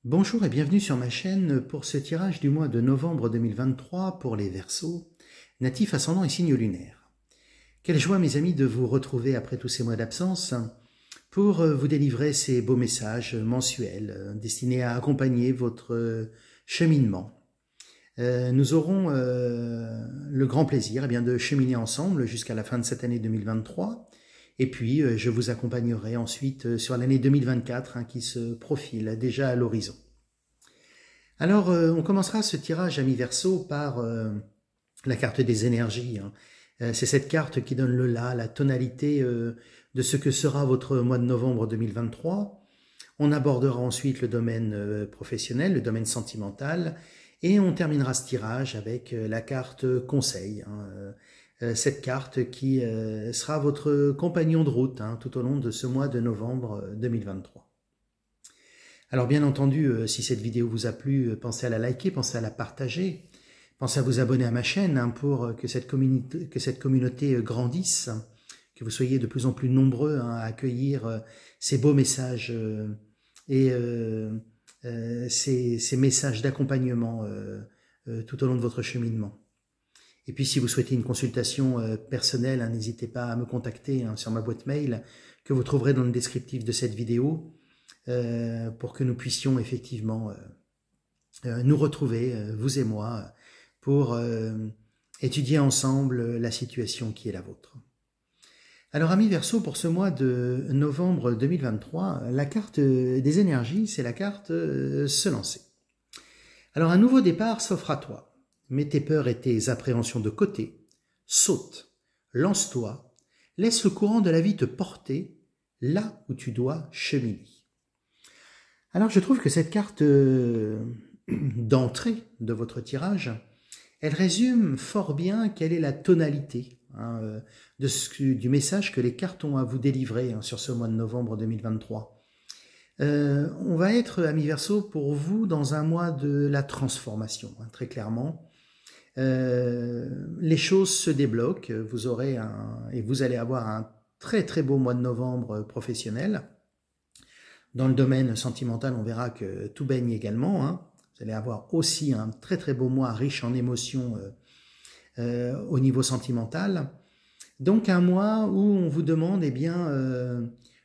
Bonjour et bienvenue sur ma chaîne pour ce tirage du mois de novembre 2023 pour les Verseaux, natifs ascendant et signes lunaires. Quelle joie mes amis de vous retrouver après tous ces mois d'absence pour vous délivrer ces beaux messages mensuels destinés à accompagner votre cheminement. Nous aurons le grand plaisir de cheminer ensemble jusqu'à la fin de cette année 2023. Et puis, je vous accompagnerai ensuite sur l'année 2024 qui se profile déjà à l'horizon. Alors, on commencera ce tirage amis Verseaux par la carte des énergies. C'est cette carte qui donne le là, la tonalité de ce que sera votre mois de novembre 2023. On abordera ensuite le domaine professionnel, le domaine sentimental, et on terminera ce tirage avec la carte conseil. Cette carte qui sera votre compagnon de route tout au long de ce mois de novembre 2023. Alors bien entendu, si cette vidéo vous a plu, pensez à la liker, pensez à la partager, pensez à vous abonner à ma chaîne pour que cette communauté grandisse, que vous soyez de plus en plus nombreux à accueillir ces beaux messages et ces messages d'accompagnement tout au long de votre cheminement. Et puis si vous souhaitez une consultation personnelle, n'hésitez pas à me contacter sur ma boîte mail que vous trouverez dans le descriptif de cette vidéo pour que nous puissions effectivement nous retrouver, vous et moi, pour étudier ensemble la situation qui est la vôtre. Alors amis Verseaux, pour ce mois de novembre 2023, la carte des énergies, c'est la carte se lancer. Alors un nouveau départ s'offre à toi. Mets tes peurs et tes appréhensions de côté, saute, lance-toi, laisse le courant de la vie te porter là où tu dois cheminer. Alors je trouve que cette carte d'entrée de votre tirage, elle résume fort bien quelle est la tonalité du message que les cartes ont à vous délivrer sur ce mois de novembre 2023. On va être, amis Verseaux, pour vous dans un mois de la transformation, très clairement. Les choses se débloquent, vous allez avoir un très très beau mois de novembre professionnel. Dans le domaine sentimental, on verra que tout baigne également. Vous allez avoir aussi un très très beau mois riche en émotions au niveau sentimental. Donc un mois où on vous demande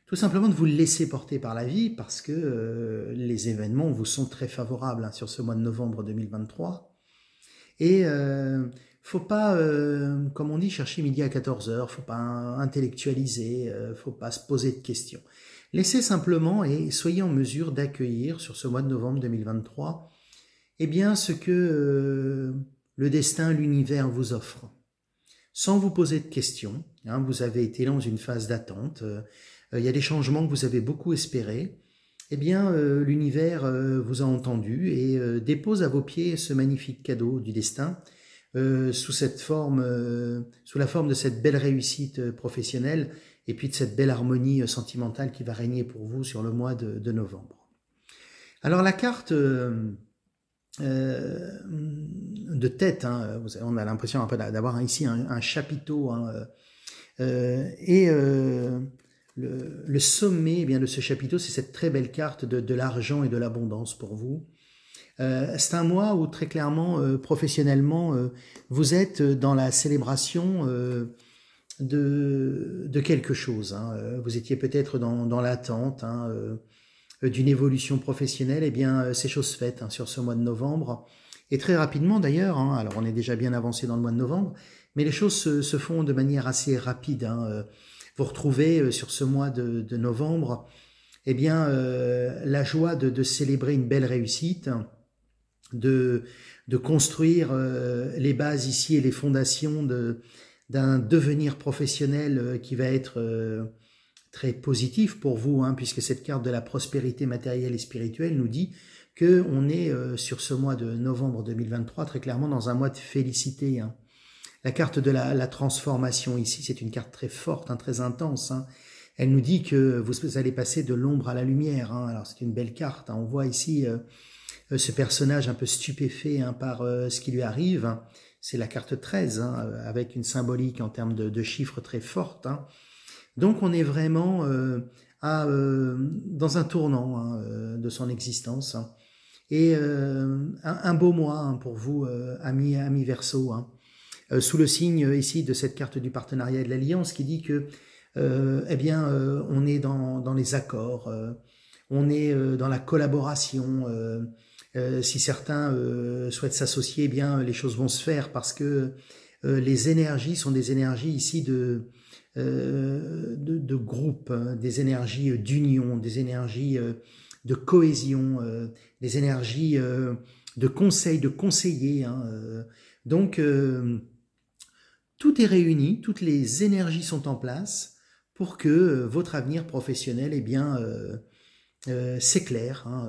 tout simplement de vous laisser porter par la vie parce que les événements vous sont très favorables sur ce mois de novembre 2023. Et faut pas, comme on dit, chercher midi à 14h, faut pas intellectualiser, faut pas se poser de questions. Laissez simplement et soyez en mesure d'accueillir sur ce mois de novembre 2023 ce que le destin, l'univers vous offre. Sans vous poser de questions, vous avez été dans une phase d'attente, il y a des changements que vous avez beaucoup espérés, l'univers vous a entendu et dépose à vos pieds ce magnifique cadeau du destin sous la forme de cette belle réussite professionnelle et puis de cette belle harmonie sentimentale qui va régner pour vous sur le mois de novembre. Alors la carte de tête, on a l'impression un peu d'avoir ici un chapiteau le sommet de ce chapiteau, c'est cette très belle carte de l'argent et de l'abondance pour vous. C'est un mois où très clairement, professionnellement, vous êtes dans la célébration de quelque chose. Vous étiez peut-être dans l'attente d'une évolution professionnelle. C'est chose faite sur ce mois de novembre. Et très rapidement d'ailleurs, alors on est déjà bien avancé dans le mois de novembre, mais les choses se font de manière assez rapide. Vous retrouvez sur ce mois de novembre la joie de célébrer une belle réussite, de construire les bases ici et les fondations d'un devenir professionnel qui va être très positif pour vous, puisque cette carte de la prospérité matérielle et spirituelle nous dit qu'on est sur ce mois de novembre 2023 très clairement dans un mois de félicité. La carte de la transformation ici, c'est une carte très forte, très intense. Elle nous dit que vous allez passer de l'ombre à la lumière. Alors c'est une belle carte. On voit ici ce personnage un peu stupéfait par ce qui lui arrive. C'est la carte 13, avec une symbolique en termes de chiffres très forte. Donc on est vraiment dans un tournant de son existence. Et un beau mois hein, pour vous, amis Verseau, hein. Sous le signe ici de cette carte du partenariat et de l'alliance qui dit que eh bien, on est dans les accords, on est dans la collaboration. Si certains souhaitent s'associer, eh bien, les choses vont se faire parce que les énergies sont des énergies ici de groupe, hein, des énergies d'union, des énergies de cohésion, des énergies de conseil, de conseiller. Hein, donc, tout est réuni, toutes les énergies sont en place pour que votre avenir professionnel, eh bien, s'éclaire. Hein,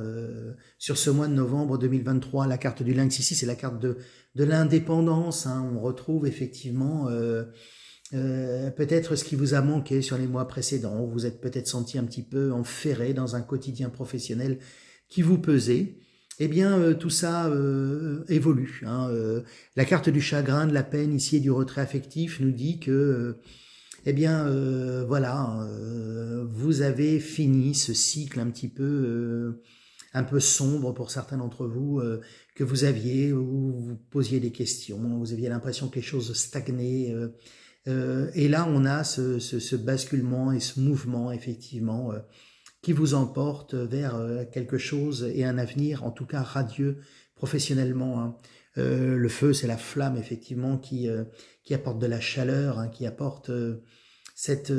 sur ce mois de novembre 2023, la carte du lynx ici, c'est la carte de l'indépendance. Hein, on retrouve effectivement peut-être ce qui vous a manqué sur les mois précédents. Vous vous êtes peut-être senti un petit peu enferré dans un quotidien professionnel qui vous pesait. Eh bien, tout ça évolue. Hein, la carte du chagrin, de la peine ici et du retrait affectif nous dit que, eh bien, voilà, vous avez fini ce cycle un petit peu sombre pour certains d'entre vous que vous aviez, où vous posiez des questions, vous aviez l'impression que les choses stagnaient. Et là, on a ce basculement et ce mouvement, effectivement, qui vous emporte vers quelque chose et un avenir, en tout cas radieux, professionnellement. Hein. Le feu, c'est la flamme, effectivement, qui apporte de la chaleur, hein, qui apporte cette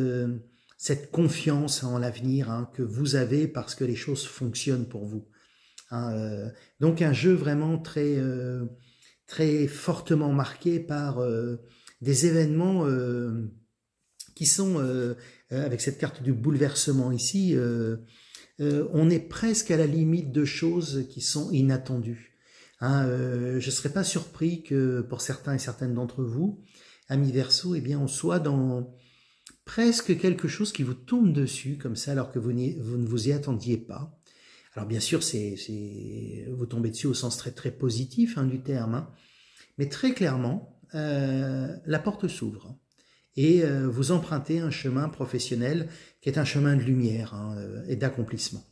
confiance en l'avenir hein, que vous avez parce que les choses fonctionnent pour vous. Hein, donc un jeu vraiment très, très fortement marqué par des événements qui sont, avec cette carte du bouleversement ici, on est presque à la limite de choses qui sont inattendues. Hein, je ne serais pas surpris que pour certains et certaines d'entre vous, amis Verseau, eh bien, on soit dans presque quelque chose qui vous tombe dessus, comme ça, alors que vous ne vous y attendiez pas. Alors bien sûr, vous tombez dessus au sens très très positif hein, du terme, hein, mais très clairement, la porte s'ouvre et vous empruntez un chemin professionnel qui est un chemin de lumière hein, et d'accomplissement.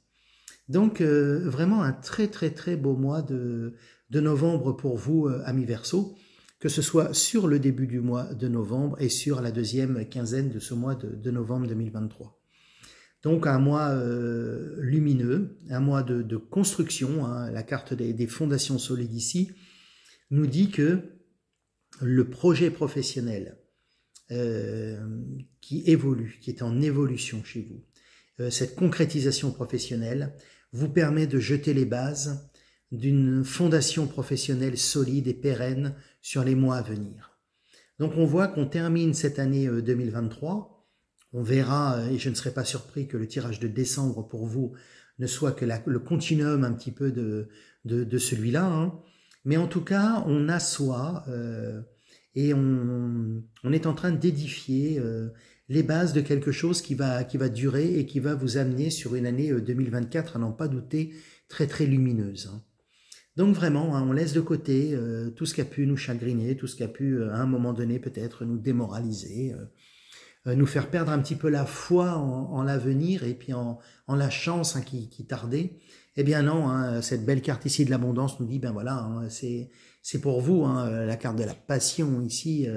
Donc vraiment un très très très beau mois de novembre pour vous, amis Verseau, que ce soit sur le début du mois de novembre et sur la deuxième quinzaine de ce mois de novembre 2023. Donc un mois lumineux, un mois de construction, hein, la carte des fondations solides ici nous dit que le projet professionnel qui évolue, qui est en évolution chez vous, cette concrétisation professionnelle vous permet de jeter les bases d'une fondation professionnelle solide et pérenne sur les mois à venir. Donc on voit qu'on termine cette année 2023, on verra, et je ne serai pas surpris que le tirage de décembre pour vous ne soit que le continuum un petit peu de celui-là, hein. Mais en tout cas, on assoit et on est en train d'édifier les bases de quelque chose qui va durer et qui va vous amener sur une année 2024, à n'en pas douter, très très lumineuse. Hein. Donc vraiment, hein, on laisse de côté tout ce qui a pu nous chagriner, tout ce qui a pu à un moment donné peut-être nous démoraliser, nous faire perdre un petit peu la foi en l'avenir et puis en la chance hein, qui tardait. Eh bien non, hein, cette belle carte ici de l'abondance nous dit, ben voilà, hein, c'est pour vous, hein, la carte de la passion ici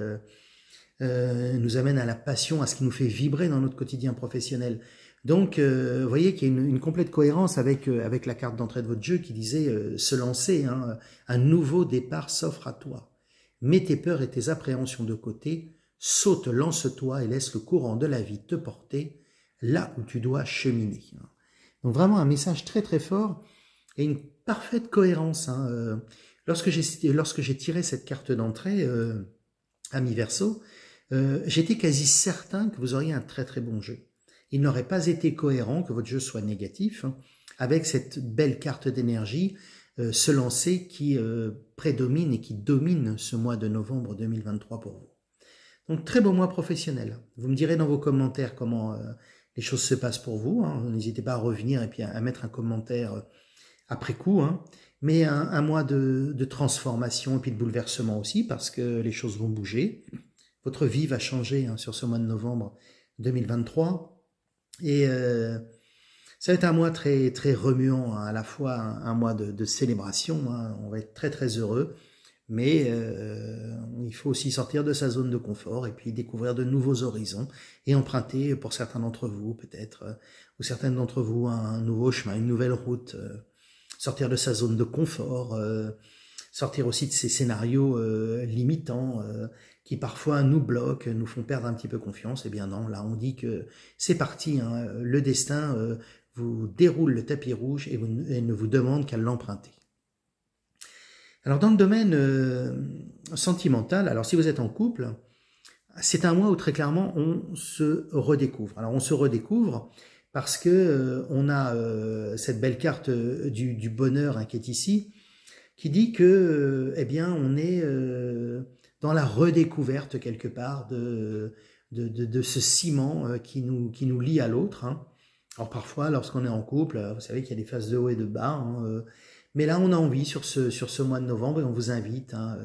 nous amène à la passion, à ce qui nous fait vibrer dans notre quotidien professionnel. Donc, vous voyez qu'il y a une complète cohérence avec la carte d'entrée de votre jeu qui disait se lancer, hein, un nouveau départ s'offre à toi. Mets tes peurs et tes appréhensions de côté, saute, lance-toi et laisse le courant de la vie te porter là où tu dois cheminer. Donc vraiment un message très très fort et une parfaite cohérence. Hein. Lorsque j'ai tiré cette carte d'entrée, ami Verseau, j'étais quasi certain que vous auriez un très très bon jeu. Il n'aurait pas été cohérent que votre jeu soit négatif, hein, avec cette belle carte d'énergie, se lancer qui prédomine et qui domine ce mois de novembre 2023 pour vous. Donc très beau mois professionnel. Vous me direz dans vos commentaires comment les choses se passent pour vous. Hein. N'hésitez pas à revenir et puis à mettre un commentaire après coup. Hein. Mais un mois de transformation et puis de bouleversement aussi parce que les choses vont bouger. Votre vie va changer hein, sur ce mois de novembre 2023. Et Ça va être un mois très, très remuant, hein, à la fois un mois de célébration, hein, on va être très très heureux, mais il faut aussi sortir de sa zone de confort et puis découvrir de nouveaux horizons et emprunter pour certains d'entre vous peut-être, ou certaines d'entre vous, un nouveau chemin, une nouvelle route, sortir de sa zone de confort, sortir aussi de ces scénarios limitants qui parfois nous bloquent, nous font perdre un petit peu confiance. Eh bien non, là on dit que c'est parti, hein, le destin vous déroule le tapis rouge et ne vous demande qu'à l'emprunter. Alors dans le domaine sentimental, alors si vous êtes en couple, c'est un mois où très clairement on se redécouvre. Alors on se redécouvre parce que on a cette belle carte du bonheur, hein, qui est ici, qui dit que eh bien on est dans la redécouverte quelque part de ce ciment qui nous lie à l'autre, hein. Alors parfois, lorsqu'on est en couple, vous savez qu'il y a des phases de haut et de bas, hein, mais là on a envie sur ce mois de novembre, et on vous invite, hein,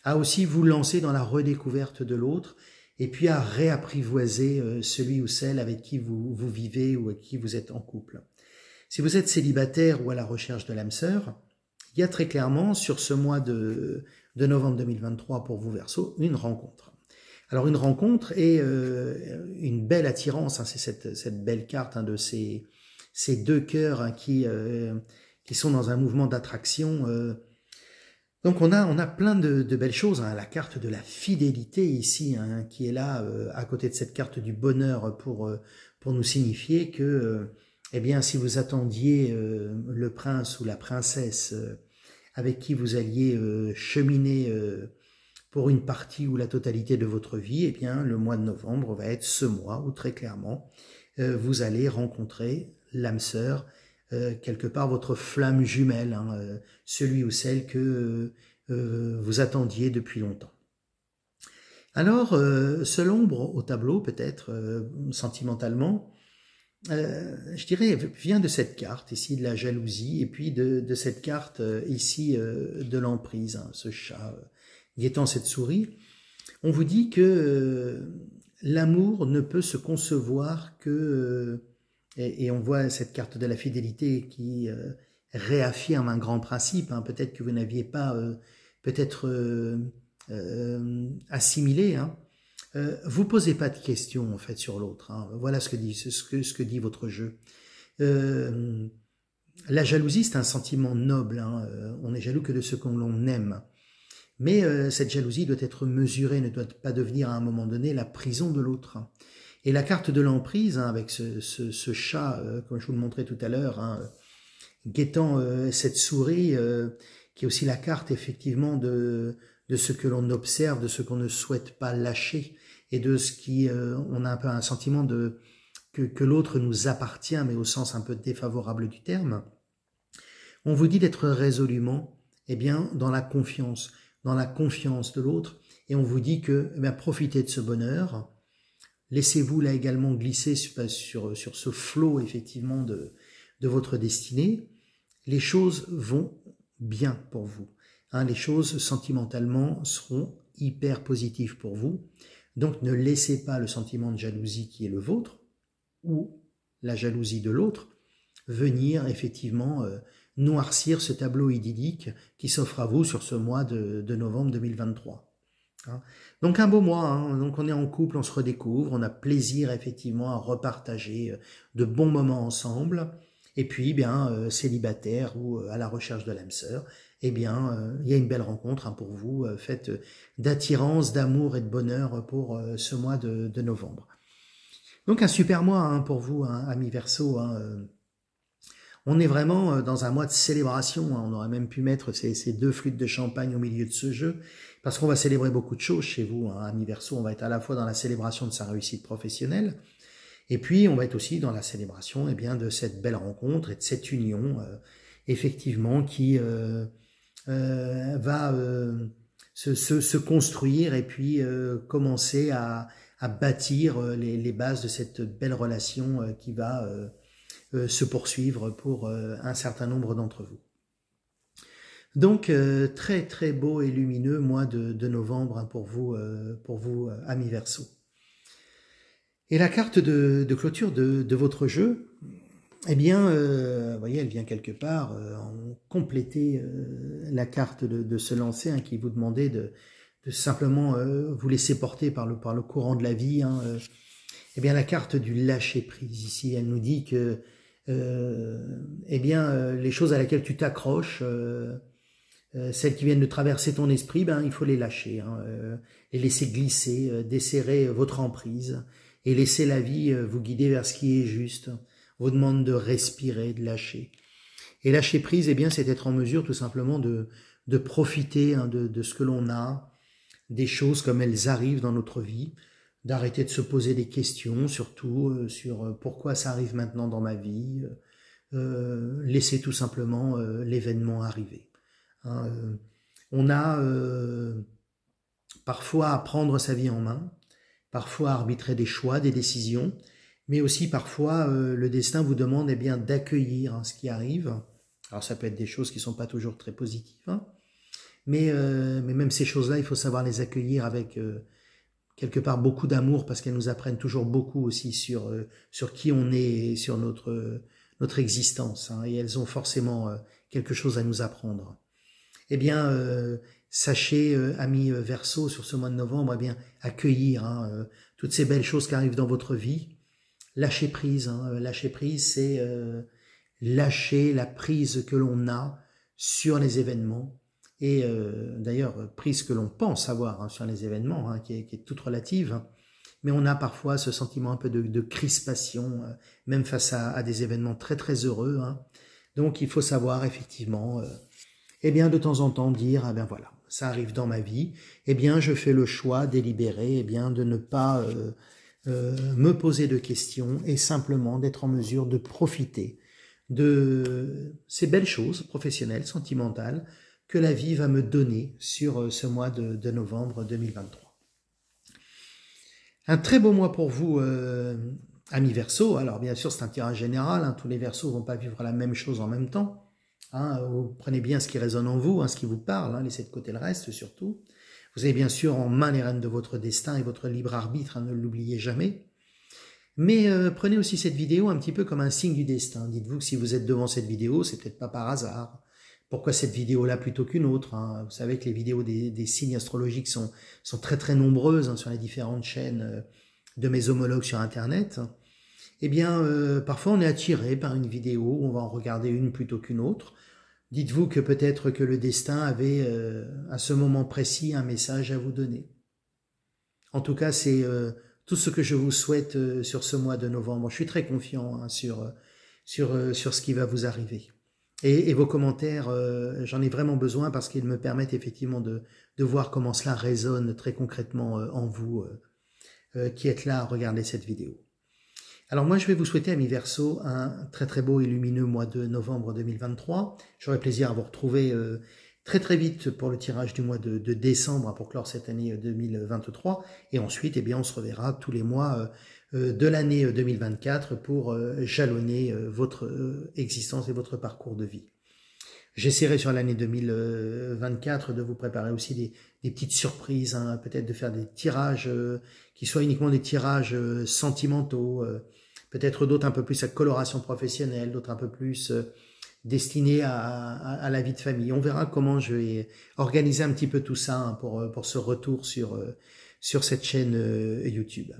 à aussi vous lancer dans la redécouverte de l'autre, et puis à réapprivoiser celui ou celle avec qui vous vivez ou avec qui vous êtes en couple. Si vous êtes célibataire ou à la recherche de l'âme sœur, il y a très clairement sur ce mois de novembre 2023 pour vous Verseau une rencontre. Alors une rencontre et une belle attirance, hein, c'est cette belle carte, hein, de ces deux cœurs, hein, qui sont dans un mouvement d'attraction. Donc on a plein de belles choses, hein. La carte de la fidélité ici, hein, qui est là à côté de cette carte du bonheur pour nous signifier que eh bien si vous attendiez le prince ou la princesse avec qui vous alliez cheminer pour une partie ou la totalité de votre vie, eh bien le mois de novembre va être ce mois où très clairement vous allez rencontrer l'âme sœur, quelque part votre flamme jumelle, hein, celui ou celle que vous attendiez depuis longtemps. Alors, seul ombre au tableau, peut-être sentimentalement, je dirais, vient de cette carte ici de la jalousie, et puis de cette carte ici de l'emprise, hein, ce chat guettant cette souris. On vous dit que l'amour ne peut se concevoir que, et on voit cette carte de la fidélité qui réaffirme un grand principe, hein, peut-être que vous n'aviez pas assimilé, hein. Vous posez pas de questions en fait sur l'autre, hein. Voilà ce que dit votre jeu. La jalousie, c'est un sentiment noble, hein. On est jaloux que de ce que l'on aime. Mais cette jalousie doit être mesurée, ne doit pas devenir à un moment donné la prison de l'autre. Et la carte de l'emprise, hein, avec ce chat, comme je vous le montrais tout à l'heure, hein, guettant cette souris, qui est aussi la carte effectivement de ce que l'on observe, de ce qu'on ne souhaite pas lâcher, et de ce qui, on a un peu un sentiment que l'autre nous appartient, mais au sens un peu défavorable du terme. On vous dit d'être résolument, eh bien, dans la confiance de l'autre, et on vous dit que, eh bien, profitez de ce bonheur, laissez-vous là également glisser sur ce flot effectivement de votre destinée. Les choses vont bien pour vous, hein, les choses sentimentalement seront hyper positives pour vous, donc ne laissez pas le sentiment de jalousie qui est le vôtre, ou la jalousie de l'autre, venir effectivement noircir ce tableau idyllique qui s'offre à vous sur ce mois de novembre 2023. Hein. Donc un beau mois, hein. Donc on est en couple, on se redécouvre, on a plaisir effectivement à repartager de bons moments ensemble, et puis bien célibataire ou à la recherche de l'âme sœur, eh bien il y a une belle rencontre, hein, pour vous, faite d'attirance, d'amour et de bonheur pour ce mois de novembre. Donc un super mois, hein, pour vous, hein, amis Verseau, hein, on est vraiment dans un mois de célébration, hein. On aurait même pu mettre ces deux flûtes de champagne au milieu de ce jeu, parce qu'on va célébrer beaucoup de choses chez vous, hein, amis Verseau. On va être à la fois dans la célébration de sa réussite professionnelle, et puis on va être aussi dans la célébration, eh bien, de cette belle rencontre et de cette union, effectivement, qui va se construire et puis commencer à bâtir les bases de cette belle relation qui va se poursuivre pour un certain nombre d'entre vous. Donc très très beau et lumineux mois de novembre, hein, pour vous amis Verseau. Et la carte de clôture de votre jeu, eh bien, vous voyez, elle vient quelque part compléter la carte de se lancer, hein, qui vous demandait de simplement vous laisser porter par le courant de la vie. Hein, eh bien, la carte du lâcher-prise, ici, elle nous dit que eh bien, les choses à laquelle tu t'accroches, celles qui viennent de traverser ton esprit, ben, il faut les lâcher, hein, les laisser glisser, desserrer votre emprise et laisser la vie vous guider vers ce qui est juste. Vous demande de respirer, de lâcher. Et lâcher prise, eh bien, c'est être en mesure tout simplement de profiter, hein, de ce que l'on a, des choses comme elles arrivent dans notre vie, d'arrêter de se poser des questions, surtout sur pourquoi ça arrive maintenant dans ma vie, laisser tout simplement l'événement arriver. Hein, on a parfois à prendre sa vie en main, parfois à arbitrer des choix, des décisions, mais aussi parfois le destin vous demande eh bien d'accueillir, hein, ce qui arrive. Alors ça peut être des choses qui ne sont pas toujours très positives, hein, mais même ces choses-là, il faut savoir les accueillir avec quelque part beaucoup d'amour, parce qu'elles nous apprennent toujours beaucoup aussi sur qui on est et sur notre existence, hein, et elles ont forcément quelque chose à nous apprendre. Eh bien, sachez, amis Verseau, sur ce mois de novembre, eh bien accueillir, hein, toutes ces belles choses qui arrivent dans votre vie. Lâcher prise, hein. Lâcher prise, c'est lâcher la prise que l'on a sur les événements, et d'ailleurs prise que l'on pense avoir, hein, sur les événements, hein, qui est toute relative, hein. Mais on a parfois ce sentiment un peu de crispation, même face à des événements très très heureux, hein. Donc il faut savoir effectivement, eh bien de temps en temps dire, ah ben voilà, ça arrive dans ma vie, eh bien je fais le choix délibéré, eh bien de ne pas me poser de questions et simplement d'être en mesure de profiter de ces belles choses professionnelles, sentimentales, que la vie va me donner sur ce mois de novembre 2023. Un très beau mois pour vous, amis Verseau. Alors bien sûr, c'est un tirage général, hein, tous les Verseaux ne vont pas vivre la même chose en même temps. Hein, vous prenez bien ce qui résonne en vous, hein, ce qui vous parle, hein, laissez de côté le reste surtout. Vous avez bien sûr en main les rênes de votre destin et votre libre arbitre, hein, ne l'oubliez jamais. Mais prenez aussi cette vidéo un petit peu comme un signe du destin. Dites-vous que si vous êtes devant cette vidéo, c'est peut-être pas par hasard. Pourquoi cette vidéo-là plutôt qu'une autre, hein? Vous savez que les vidéos des signes astrologiques sont très très nombreuses, hein, sur les différentes chaînes de mes homologues sur Internet. Eh bien, parfois on est attiré par une vidéo, on va en regarder une plutôt qu'une autre. Dites-vous que peut-être que le destin avait, à ce moment précis, un message à vous donner. En tout cas, c'est tout ce que je vous souhaite sur ce mois de novembre. Je suis très confiant, hein, sur ce qui va vous arriver. Et vos commentaires, j'en ai vraiment besoin parce qu'ils me permettent effectivement de voir comment cela résonne très concrètement en vous qui êtes là à regarder cette vidéo. Alors moi, je vais vous souhaiter, amis Verseau, un très très beau et lumineux mois de novembre 2023. J'aurai plaisir à vous retrouver très très vite pour le tirage du mois de décembre, pour clore cette année 2023. Et ensuite, eh bien, on se reverra tous les mois de l'année 2024 pour jalonner votre existence et votre parcours de vie. J'essaierai sur l'année 2024 de vous préparer aussi des petites surprises, hein, peut-être de faire des tirages qui soient uniquement des tirages sentimentaux, peut-être d'autres un peu plus à coloration professionnelle, d'autres un peu plus destinés à la vie de famille. On verra comment je vais organiser un petit peu tout ça, hein, pour ce retour sur cette chaîne YouTube.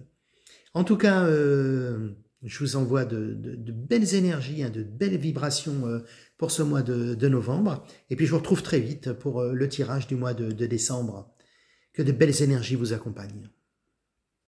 En tout cas, je vous envoie de belles énergies, hein, de belles vibrations pour ce mois de novembre. Et puis je vous retrouve très vite pour le tirage du mois de décembre. Que de belles énergies vous accompagnent.